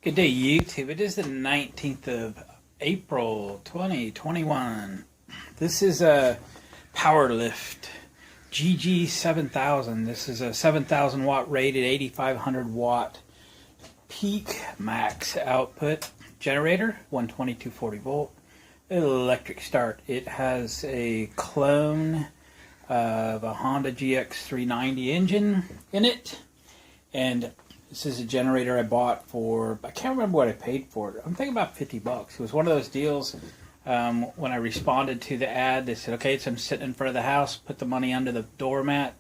Good day, YouTube. It is the 19th of April, 2021. This is a Powerlift GG7000. This is a 7,000 watt rated, 8,500 watt peak max output generator, 120, 240 volt, electric start. It has a clone of a Honda GX390 engine in it, and this is a generator I bought for, I can't remember what I paid for it. I'm thinking about 50 bucks. It was one of those deals when I responded to the ad. They said, okay, so I'm sitting in front of the house, put the money under the doormat,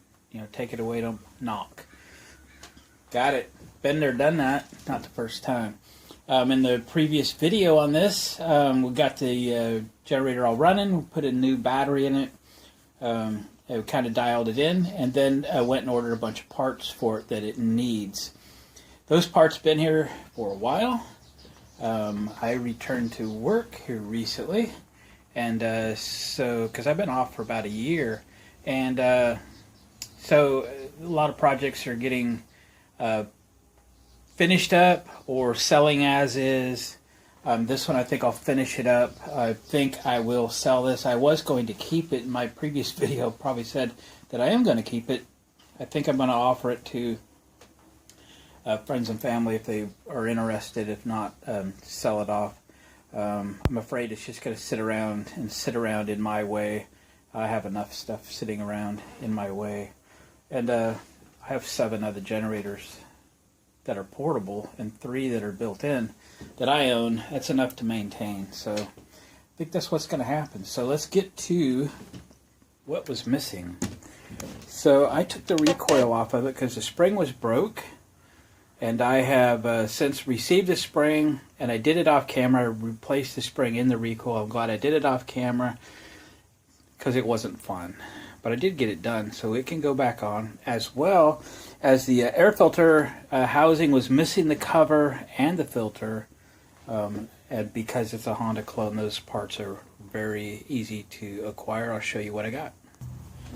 take it away, don't knock. Got it. Been there, done that. Not the first time. In the previous video on this, we got the generator all running. We put a new battery in it. It kind of dialed it in, and then I went and ordered a bunch of parts for it that it needs. Those parts have been here for a while. I returned to work here recently, and because I've been off for about a year, and so a lot of projects are getting finished up or selling as is. This one I think I'll finish it up. I think I will sell this. I was going to keep it. In my previous video probably said that I am going to keep it. I think I'm going to offer it to friends and family if they are interested. If not, sell it off. I'm afraid it's just going to sit around in my way. I have enough stuff sitting around in my way. And I have 7 other generators that are portable and 3 that are built in that I own. That's enough to maintain. So I think that's what's going to happen. So let's get to what was missing. So I took the recoil off of it because the spring was broke. And I have since received the spring, and I did it off camera. I replaced the spring in the recoil. I'm glad I did it off camera because it wasn't fun. But I did get it done, so it can go back on. As well as the air filter housing was missing the cover and the filter. And because it's a Honda clone, those parts are very easy to acquire. I'll show you what I got.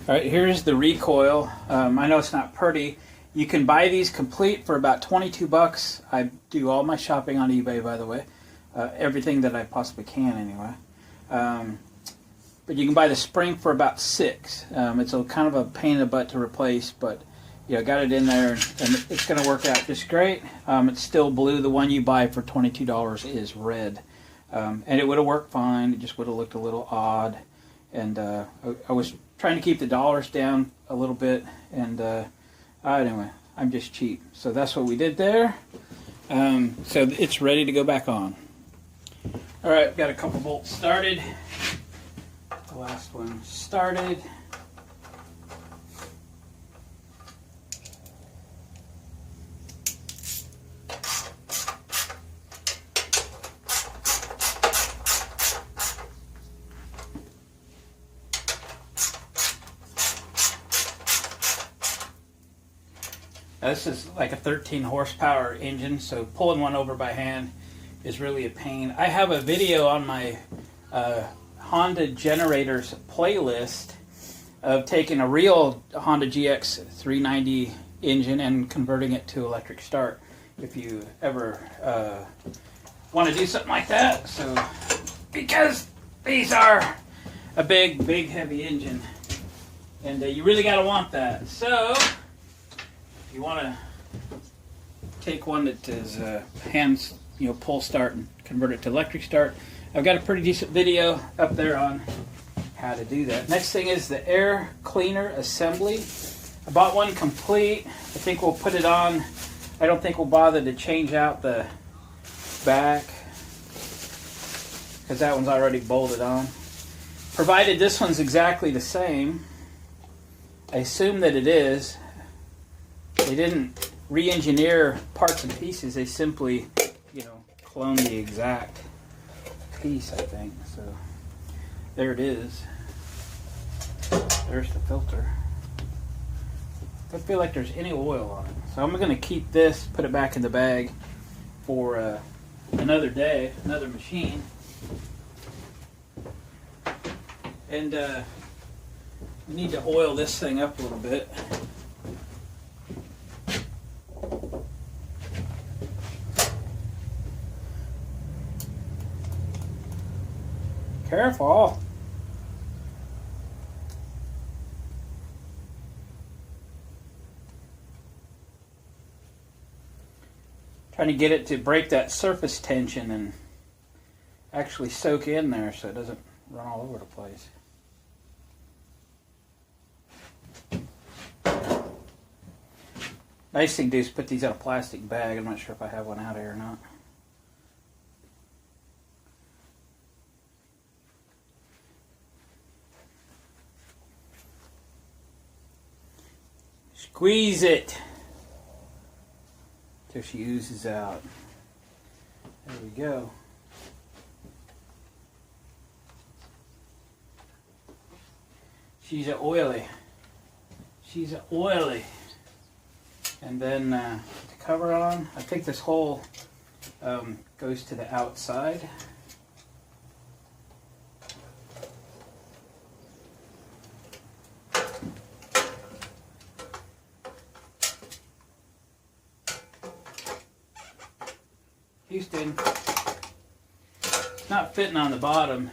Alright, here's the recoil. I know it's not pretty. You can buy these complete for about 22 bucks. I do all my shopping on eBay, by the way. Everything that I possibly can, anyway. But you can buy the spring for about 6. It's a kind of a pain in the butt to replace, but I got it in there, and it's going to work out just great. It's still blue. The one you buy for $22 is red. And it would have worked fine. It just would have looked a little odd. And I was trying to keep the dollars down a little bit, and anyway, I'm just cheap. So that's what we did there. So it's ready to go back on. Alright, got a couple bolts started. The last one started. This is like a 13 horsepower engine, so pulling one over by hand is really a pain. I have a video on my Honda generators playlist of taking a real Honda GX390 engine and converting it to electric start, if you ever want to do something like that. So, because these are a big heavy engine, and you really got to want that. So if you want to take one that is hands, pull start and convert it to electric start, I've got a pretty decent video up there on how to do that. Next thing is the air cleaner assembly. I bought one complete. I think we'll put it on. I don't think we'll bother to change out the back because that one's already bolted on. Provided this one's exactly the same. I assume that it is. They didn't re-engineer parts and pieces. They simply, cloned the exact piece, I think. So there it is. There's the filter. I don't feel like there's any oil on it. So I'm going to keep this, put it back in the bag for another day, another machine. And we need to oil this thing up a little bit. Careful. Trying to get it to break that surface tension and actually soak in there so it doesn't run all over the place. Nice thing to do is put these in a plastic bag. I'm not sure if I have one out here or not. Squeeze it till she oozes out. There we go. She's a oily. She's a oily. And then the cover on. I think this hole goes to the outside. Houston, it's not fitting on the bottom.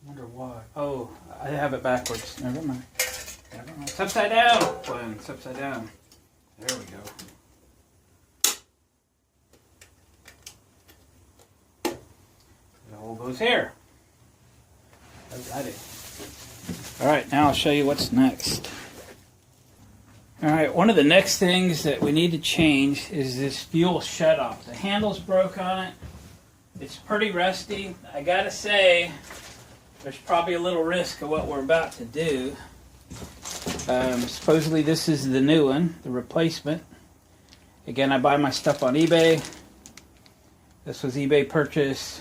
I wonder why. Oh, I have it backwards. Never mind. Never mind. It's upside down. Glenn, it's upside down. There we go. The hole goes here. That's it. All right, now I'll show you what's next. All right, one of the next things that we need to change is this fuel shutoff. The handle's broke on it. It's pretty rusty. I gotta say, there's probably a little risk of what we're about to do. Supposedly this is the new one, the replacement. Again, I buy my stuff on eBay. This was eBay purchase.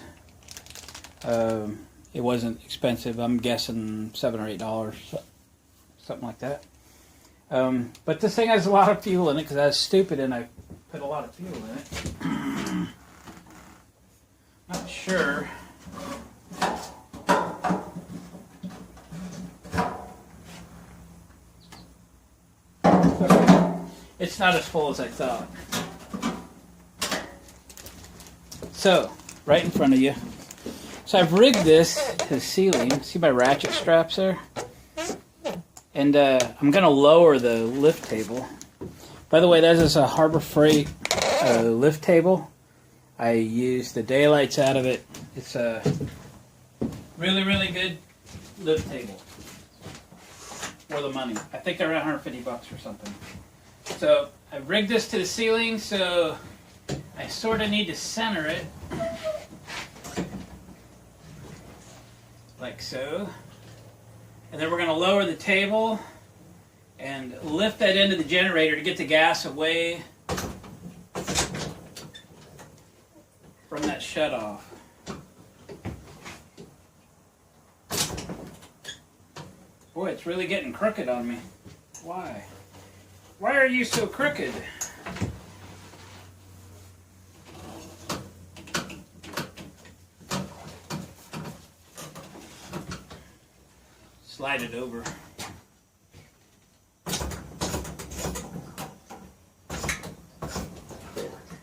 It wasn't expensive. I'm guessing $7 or $8, something like that. But this thing has a lot of fuel in it because I was stupid and I put a lot of fuel in it. Not sure. It's not as full as I thought. So, right in front of you. So I've rigged this to the ceiling. See my ratchet straps there? And I'm going to lower the lift table. By the way, that is a Harbor Freight lift table. I used the daylights out of it. It's a really, really good lift table for the money. I think they're around $150 or something. So I've rigged this to the ceiling, so I sort of need to center it. Like so. And then we're going to lower the table and lift that into the generator to get the gas away from that shutoff. Boy, it's really getting crooked on me. Why? Why are you so crooked? Slide it over.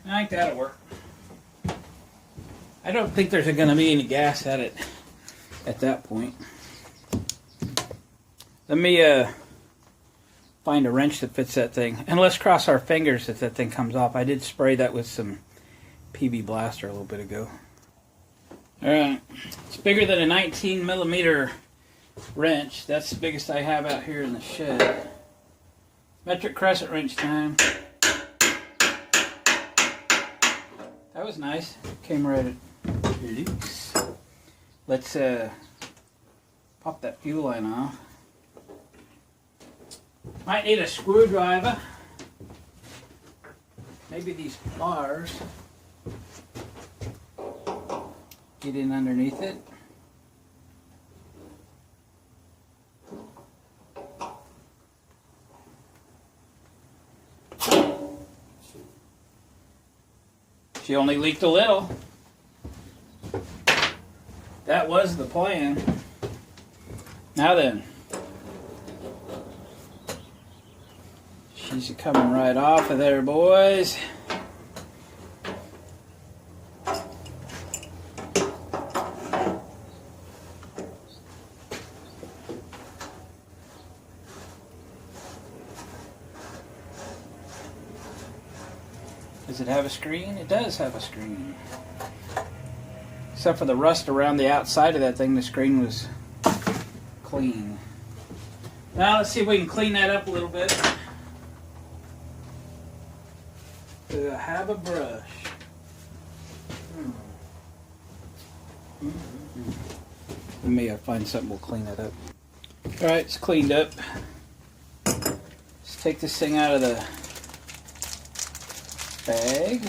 I think that'll work. I don't think there's going to be any gas at it at that point. Let me find a wrench that fits that thing. And let's cross our fingers if that thing comes off. I did spray that with some PB Blaster a little bit ago. Alright. It's bigger than a 19 millimeter wrench. That's the biggest I have out here in the shed. Metric crescent wrench time. That was nice. Came right at loose. Let's pop that fuel line off. Might need a screwdriver. Maybe these bars. Get in underneath it. She only leaked a little. That was the plan. Now then. She's coming right off of there, boys. Does it have a screen? It does have a screen. Except for the rust around the outside of that thing, the screen was clean. Now let's see if we can clean that up a little bit. Do I have a brush? Maybe I'll find something, we'll clean that up. Alright, it's cleaned up. Let's take this thing out of the bag.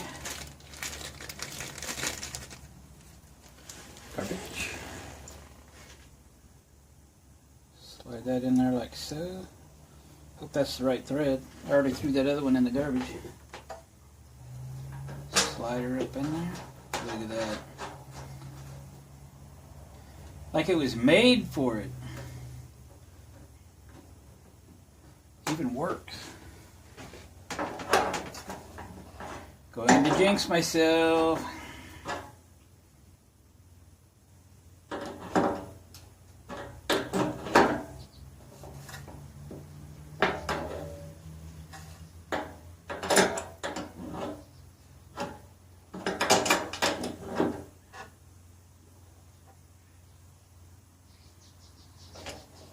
Garbage. Slide that in there like so. Hope that's the right thread. I already threw that other one in the garbage. Slide her up in there. Look at that. Like it was made for it. Even works. Going to jinx myself.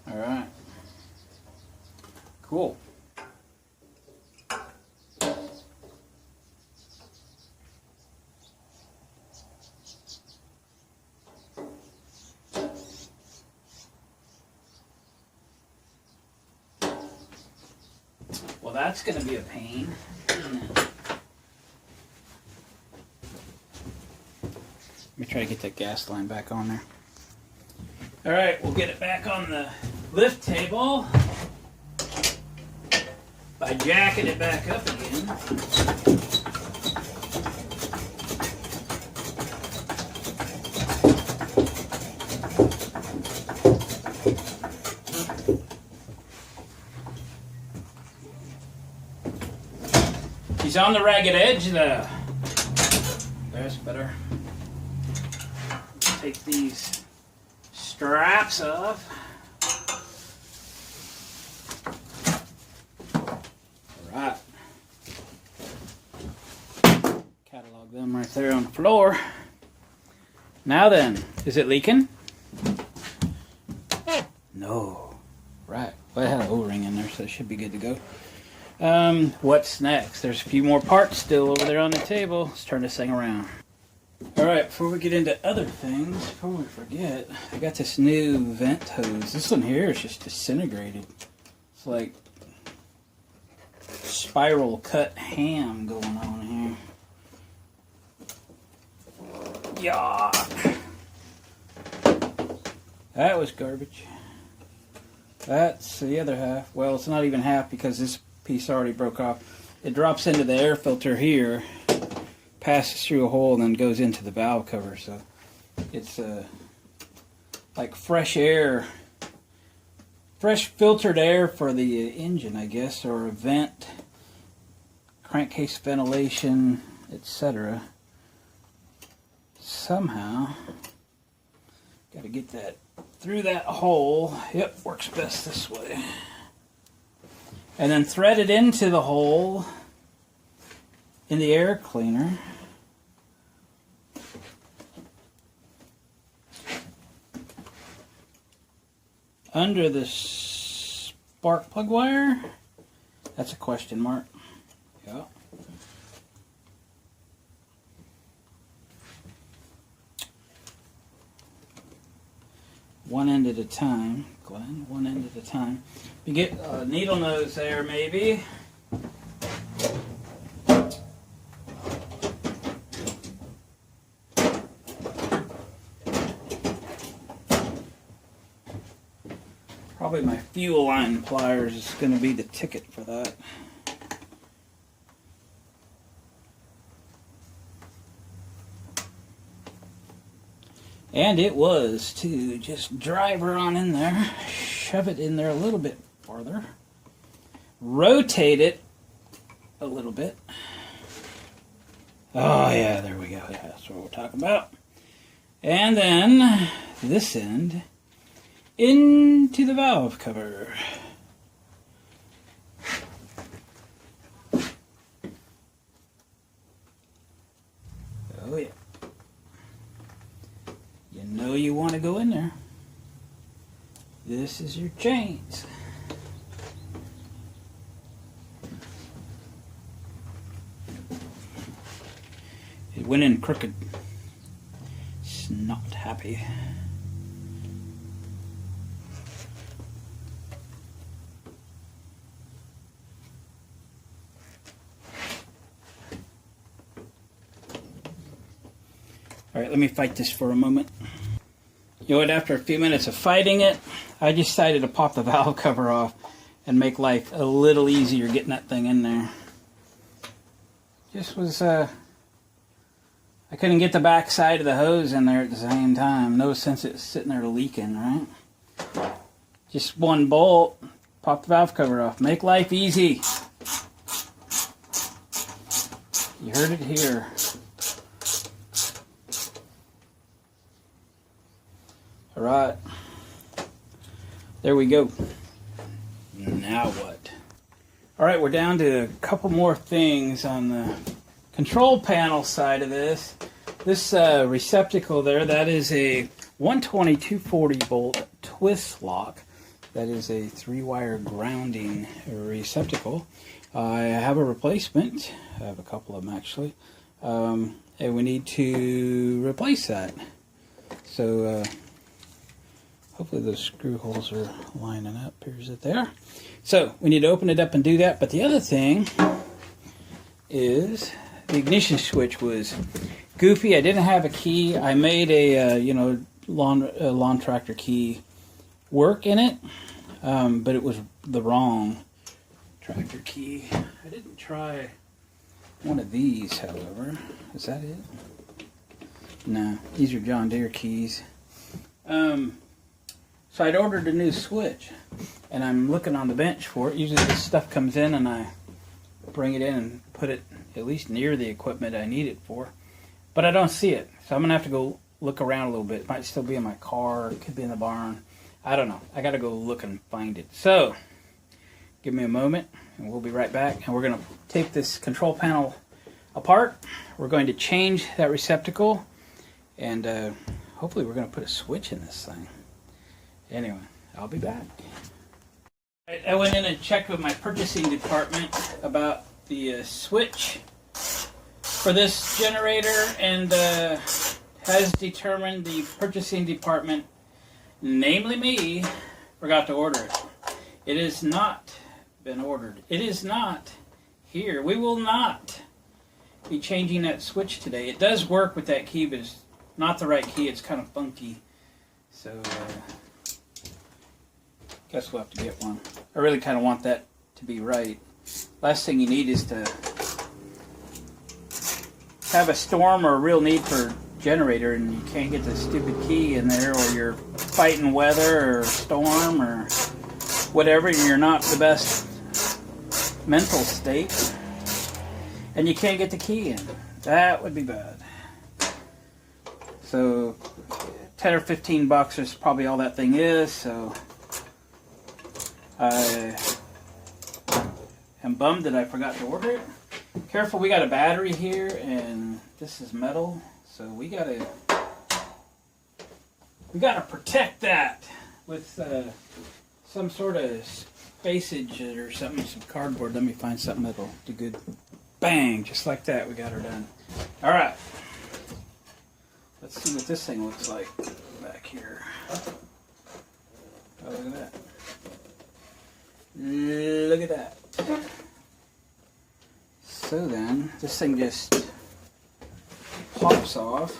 All right. Cool. Well, that's going to be a pain. Let me try to get that gas line back on there. All right, we'll get it back on the lift table by jacking it back up again. He's on the ragged edge though. There's better. Take these straps off. Alright. Catalog them right there on the floor. Now then, is it leaking? No. Right. Well, I had an O-ring in there, so it should be good to go. What's next? There's a few more parts still over there on the table. Let's turn this thing around. Alright, before we get into other things, before we forget, I got this new vent hose. This one here is just disintegrated. It's like spiral cut ham going on here. Yuck! That was garbage. That's the other half. Well, it's not even half because this piece already broke off. It drops into the air filter here, passes through a hole, and then goes into the valve cover. So it's like fresh air, fresh filtered air for the engine, I guess, or a vent, crankcase ventilation, etc. Somehow, got to get that through that hole. Yep, works best this way. And then thread it into the hole in the air cleaner. Under the spark plug wire. That's a question mark. Yeah. One end at a time, Glenn. One end at a time. You get a needle nose there, maybe. Probably my fuel line pliers is going to be the ticket for that. And it was to just drive her on in there, shove it in there a little bit farther, rotate it a little bit. Oh yeah, there we go. Yeah, that's what we're talking about. And then this end into the valve cover. Oh yeah. You know you want to go in there. This is your chains. It went in crooked. It's not happy. All right, let me fight this for a moment. You know what, after a few minutes of fighting it, I decided to pop the valve cover off and make life a little easier getting that thing in there. Just was, I couldn't get the back side of the hose in there at the same time. No sense it's sitting there leaking, right? Just one bolt, pop the valve cover off. Make life easy. You heard it here. All right, there we go. Now what? All right, we're down to a couple more things on the control panel side of this. This receptacle there, that is a 120/240 volt twist lock. That is a 3-wire grounding receptacle. I have a replacement. I have a couple of them actually. And we need to replace that. So hopefully those screw holes are lining up. Here's it there. So we need to open it up and do that. But the other thing is the ignition switch was goofy. I didn't have a key. I made a lawn tractor key work in it, but it was the wrong tractor key. I didn't try one of these, however. Is that it? No, these are John Deere keys. So I'd ordered a new switch, and I'm looking on the bench for it. Usually this stuff comes in and I bring it in and put it at least near the equipment I need it for. But I don't see it, so I'm going to have to go look around a little bit. It might still be in my car, it could be in the barn. I don't know. I got to go look and find it. So, give me a moment, and we'll be right back. And we're going to take this control panel apart. We're going to change that receptacle, and hopefully we're going to put a switch in this thing. Anyway, I'll be back. I went in and checked with my purchasing department about the switch for this generator, and has determined the purchasing department, namely me, forgot to order it. It has not been ordered. It is not here. We will not be changing that switch today. It does work with that key, but it's not the right key. It's kind of funky. So, guess we'll have to get one. I really kind of want that to be right. Last thing you need is to have a storm or a real need for generator and you can't get the stupid key in there, or you're fighting weather or storm or whatever, and you're not the best mental state and you can't get the key in. That would be bad. So 10 or 15 bucks is probably all that thing is, so I am bummed that I forgot to order it. Careful, we got a battery here and this is metal, so we gotta protect that with some sort of spacage or something, some cardboard. Let me find something that'll do good. Bang, just like that, we got her done. All right, let's see what this thing looks like back here. Oh, look at that. Look at that. So then, this thing just pops off.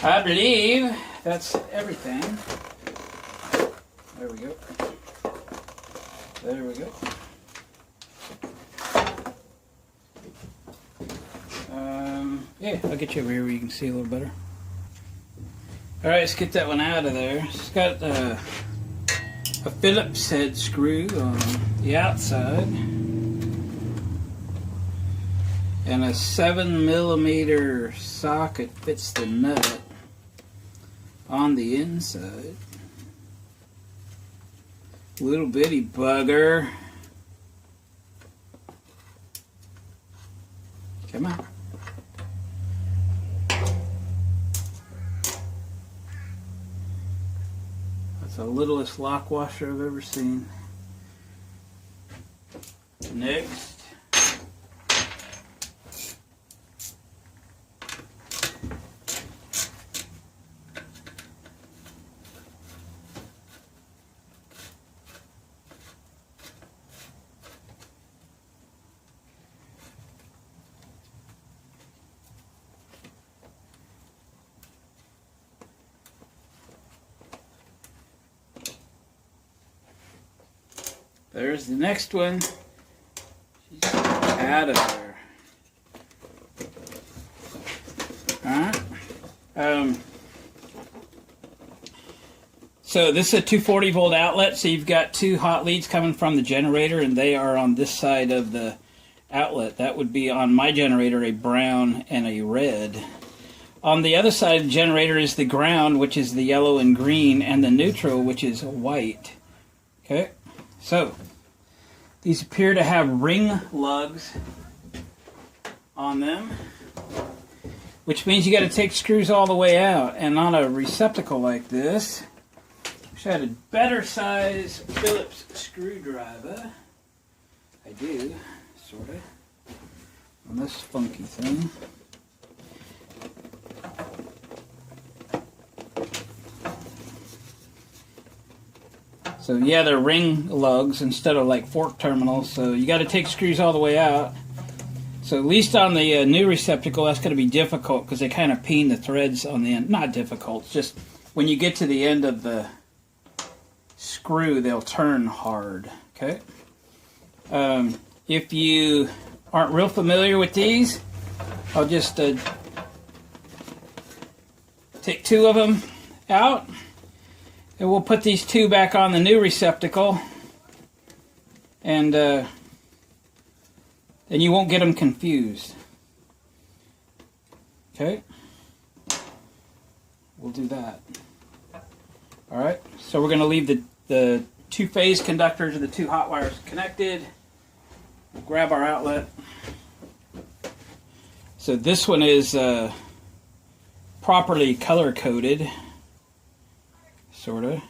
I believe that's everything. There we go. There we go. Yeah, I'll get you over here where you can see a little better. Alright, let's get that one out of there. It's got a Phillips head screw on the outside. And a 7mm socket fits the nut on the inside. Little bitty bugger. Come on. That's the littlest lock washer I've ever seen. Next. There's the next one. She's out of there. Alright. So this is a 240 volt outlet, so you've got two hot leads coming from the generator, and they are on this side of the outlet. That would be on my generator, a brown and a red. On the other side of the generator is the ground, which is the yellow and green, and the neutral, which is white. Okay, so these appear to have ring lugs on them, which means you got to take screws all the way out. And on a receptacle like this, wish I had a better size Phillips screwdriver. I do, sort of, on this funky thing. So yeah, they're ring lugs instead of like fork terminals, so you got to take screws all the way out. So at least on the new receptacle, that's going to be difficult because they kind of peen the threads on the end. Not difficult, it's just when you get to the end of the screw, they'll turn hard. Okay. If you aren't real familiar with these, I'll just take two of them out. And we'll put these two back on the new receptacle, and then you won't get them confused. Okay? We'll do that. Alright, so we're going to leave the two phase conductors and the two hot wires connected. We'll grab our outlet. So this one is properly color coded. Sort of.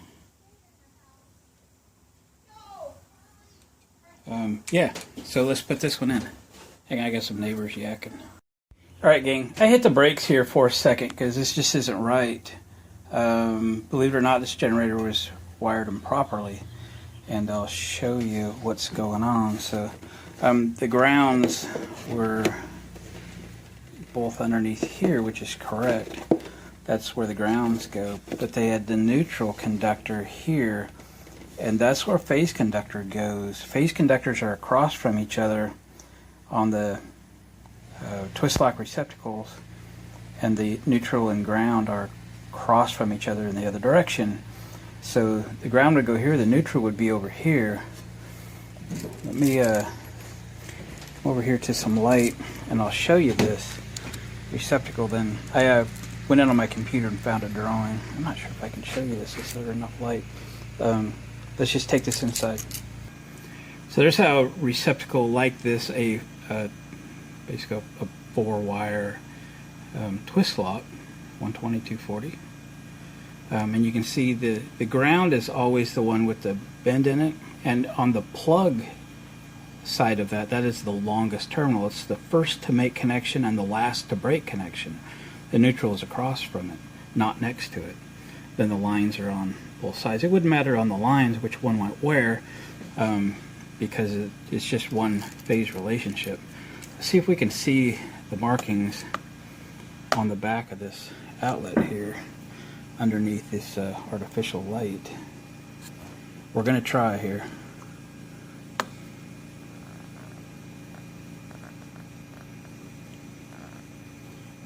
Yeah, so let's put this one in. Hang on, I got some neighbors yakking. Alright gang, I hit the brakes here for a second because this just isn't right. Believe it or not, this generator was wired improperly. And I'll show you what's going on. So the grounds were both underneath here, which is correct. That's where the grounds go, but they had the neutral conductor here, and that's where phase conductor goes. Phase conductors are across from each other on the twist lock receptacles, and the neutral and ground are across from each other in the other direction. So the ground would go here, the neutral would be over here. Let me come over here to some light, and I'll show you this receptacle. Then I went in on my computer and found a drawing. I'm not sure if I can show you this. Is there enough light? Let's just take this inside. So there's how a receptacle like this, basically a 4-wire twist lock, 120, 240. And you can see the ground is always the one with the bend in it. And on the plug side of that is the longest terminal. It's the first to make connection and the last to break connection. The neutral is across from it, not next to it. Then the lines are on both sides. It wouldn't matter on the lines which one went where, because it's just one phase relationship. Let's see if we can see the markings on the back of this outlet here underneath this artificial light. We're going to try here.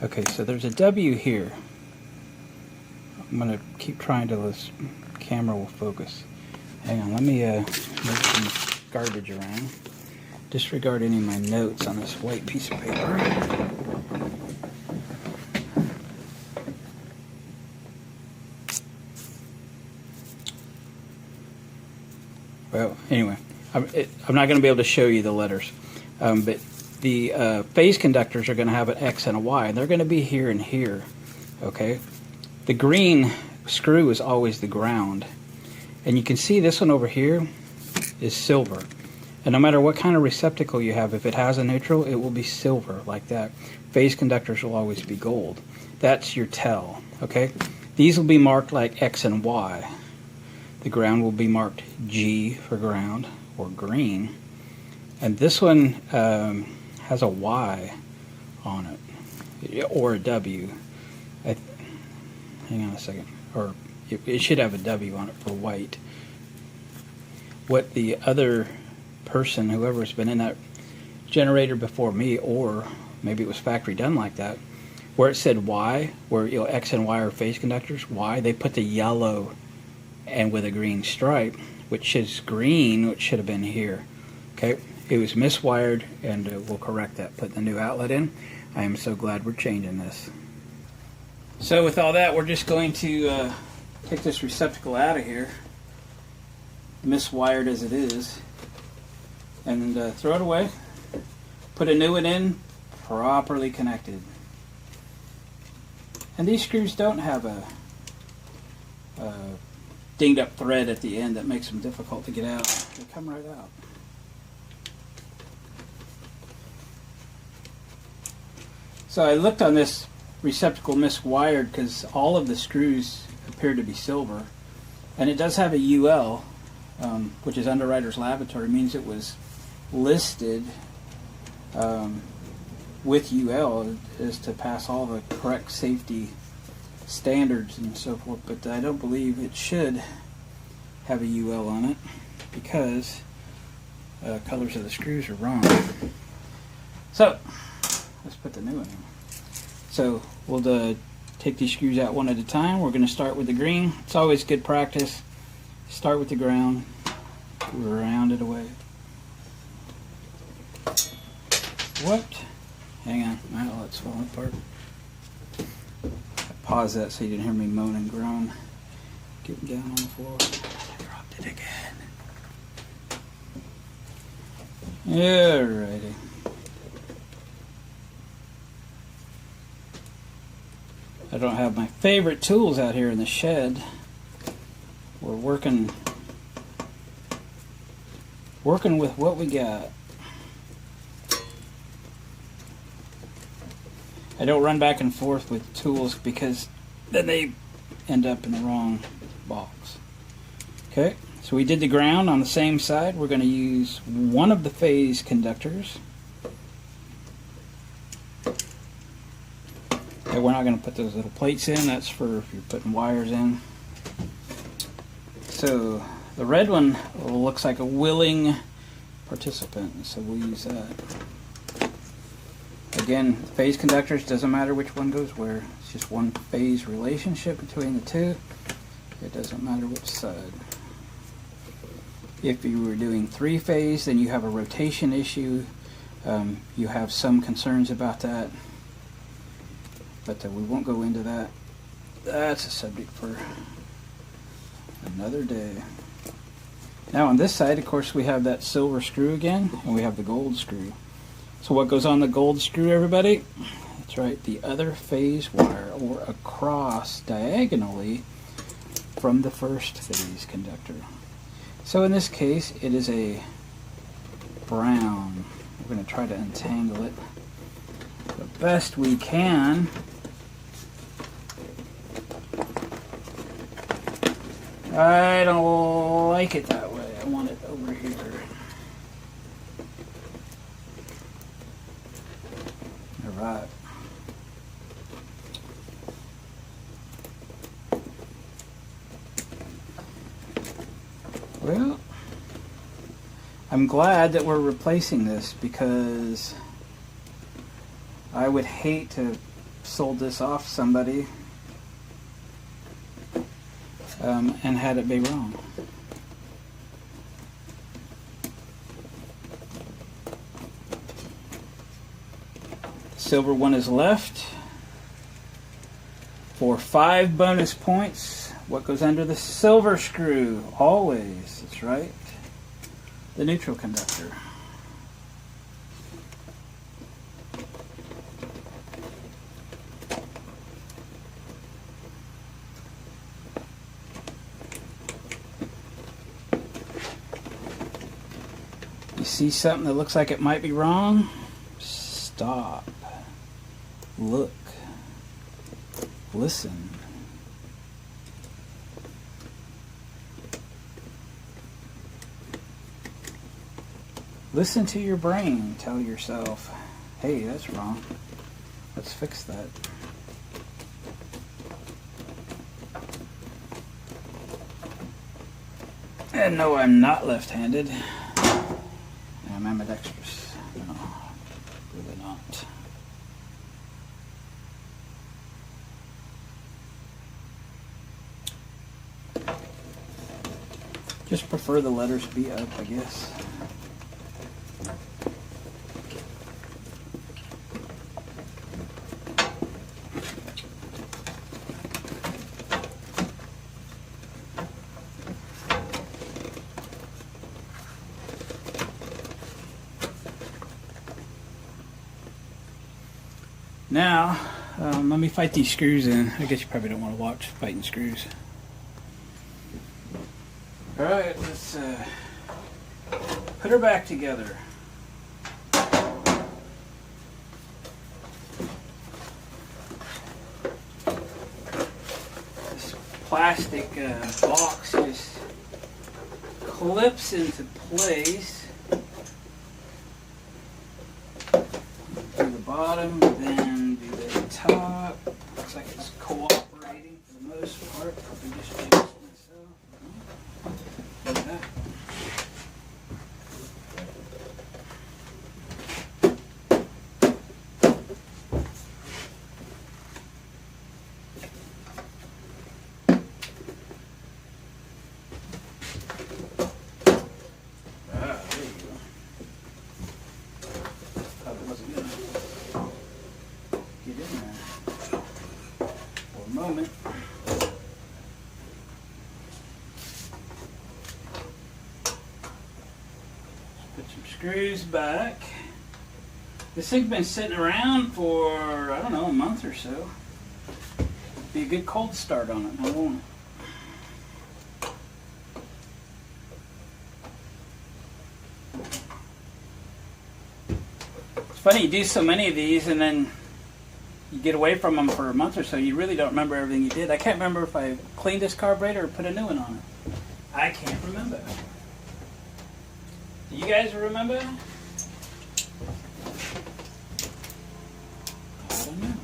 Okay, so there's a W here. I'm going to keep trying till this camera will focus. Hang on, let me move some garbage around. disregard any of my notes on this white piece of paper. Well, anyway, I'm not going to be able to show you the letters, but the phase conductors are going to have an X and a Y, and they're going to be here and here, okay? The green screw is always the ground, and you can see this one over here is silver. And no matter what kind of receptacle you have, if it has a neutral, it will be silver like that. Phase conductors will always be gold. That's your tell, okay? These will be marked like X and Y. The ground will be marked G for ground, or green. And this one has a Y on it, or a W. Hang on a second. Or it should have a W on it for white. What the other person, whoever's been in that generator before me, or maybe it was factory done like that, where it said Y, where X and Y are phase conductors, Y, they put the yellow and with a green stripe, which is green, which should have been here. Okay, it was miswired, and we'll correct that, put the new outlet in. I am so glad we're changing this. So with all that, we're just going to take this receptacle out of here, miswired as it is, and throw it away. Put a new one in, properly connected. And these screws don't have a dinged up thread at the end that makes them difficult to get out. They come right out. So I looked on this receptacle miswired because all of the screws appear to be silver, and it does have a UL, which is Underwriter's Laboratory. It means it was listed with UL is to pass all the correct safety standards and so forth, but I don't believe it should have a UL on it because colors of the screws are wrong. So let's put the new one in. So we'll take these screws out one at a time. We're going to start with the green. It's always good practice. Start with the ground, round it away. What? Hang on, my outlet's falling apart. Pause that so you didn't hear me moan and groan. Getting down on the floor. I dropped it again. Alrighty. I don't have my favorite tools out here in the shed. We're working with what we got. I don't run back and forth with tools because then they end up in the wrong box. Okay, so we did the ground on the same side. We're going to use one of the phase conductors. Okay, we're not going to put those little plates in. That's for if you're putting wires in. So the red one looks like a willing participant, so we'll use that. Again, phase conductors, doesn't matter which one goes where. It's just one phase relationship between the two. It doesn't matter which side. If you were doing three-phase, then you have a rotation issue. You have some concerns about that, but we won't go into that. That's a subject for another day. Now on this side, of course, we have that silver screw again, and we have the gold screw. So what goes on the gold screw, everybody? That's right, the other phase wire, or across diagonally from the first phase conductor. So in this case, it is a brown. We're going to try to untangle it the best we can. I don't like it that way. I want it over here. All right. Well, I'm glad that we're replacing this because I would hate to have sold this off somebody and had it be wrong. Silver one is left. For 5 bonus points, what goes under the silver screw? Always, that's right, the neutral conductor. You see something that looks like it might be wrong? Stop. Look. Listen. Listen to your brain. Tell yourself, hey, that's wrong. Let's fix that. And no, I'm not left-handed. I'm ambidextrous. No, really not. Just prefer the letters be up, I guess. Now, let me fight these screws in. I guess you probably don't want to watch fighting screws. Alright, let's put her back together. This plastic box just clips into place. Do the bottom, then do the top. Looks like it's cooperating for the most part. Probably just fix myself. Like that. There you go. Probably wasn't gonna get in there for a moment. Put some screws back. This thing's been sitting around for, I don't know, a month or so. Be a good cold start on it, now won't it? It's funny, you do so many of these and then you get away from them for a month or so, you really don't remember everything you did. I can't remember if I cleaned this carburetor or put a new one on it. I can't remember. Do you guys remember? I don't know.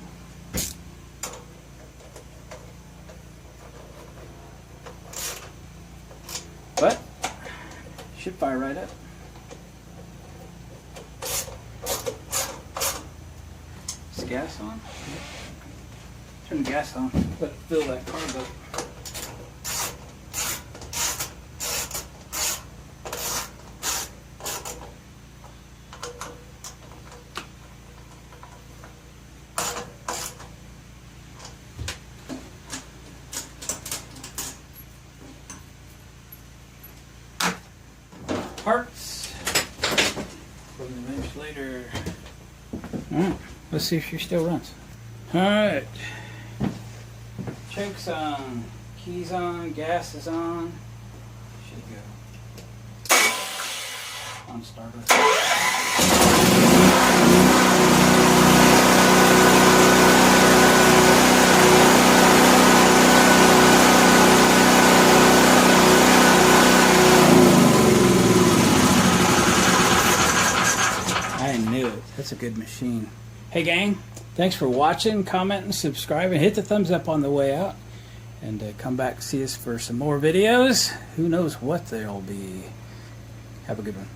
But should fire right up. Is the gas on? Turn the gas on. Let it fill that carb up. Parts from the bench later. Alright, let's see if she still runs. Alright. Chokes on, keys on, gas is on. Should go. On starter. That's a good machine. Hey gang, thanks for watching, commenting, subscribing. Hit the thumbs up on the way out. And come back, see us for some more videos. Who knows what they'll be. Have a good one.